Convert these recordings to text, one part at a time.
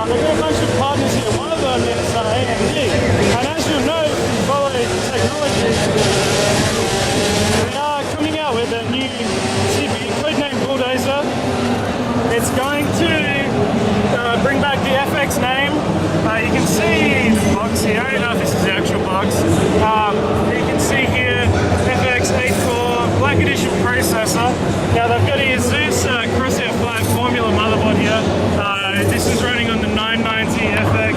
They've got a bunch of partners here. One of them is AMD. And as you'll know, if you follow technology, they are coming out with a new CPU, codenamed Bulldozer. It's going to bring back the FX name. You can see the box here. I don't know if this is the actual box. You can see here FX 8-core Black Edition processor. Now they've got a Zeus Crosshair 5 Formula motherboard here. This is running on the 990 FX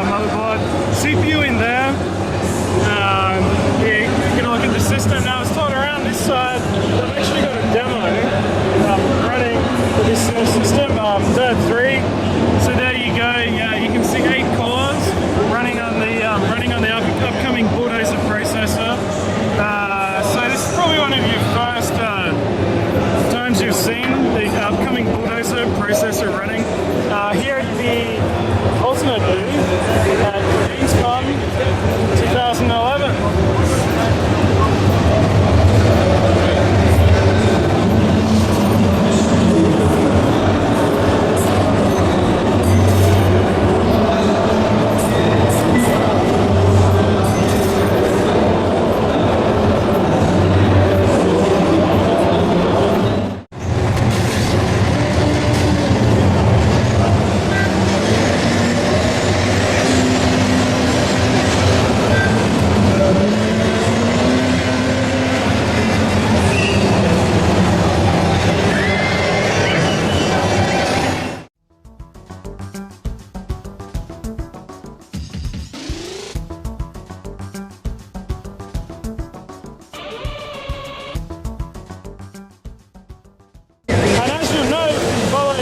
motherboard. CPU in there. You can look at the system. Now it's turned around this side. I've actually got a demo running for this system, Third 3. So there you go. Yeah, you can see 8 cores running on the upcoming Bulldozer processor. So this is probably one of your first times you've seen the upcoming Bulldozer processor running. Here at the Ultimate booth at Gamescom 2011.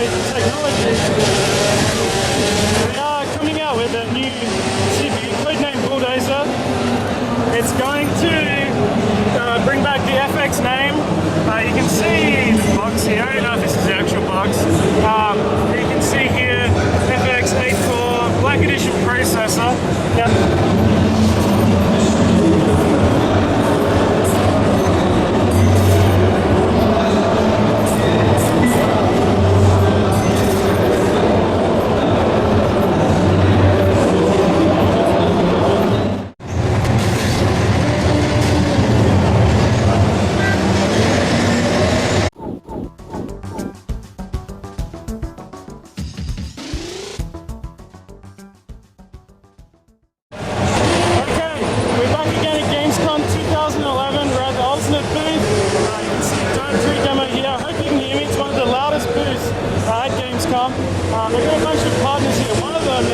Technology. They are coming out with a new CPU, codenamed Bulldozer. It's going to bring back the FX name. You can see the box here. I don't know if this is the actual box. You can see here FX 8-core Black Edition processor. Now, they've got a bunch of partners here. One of them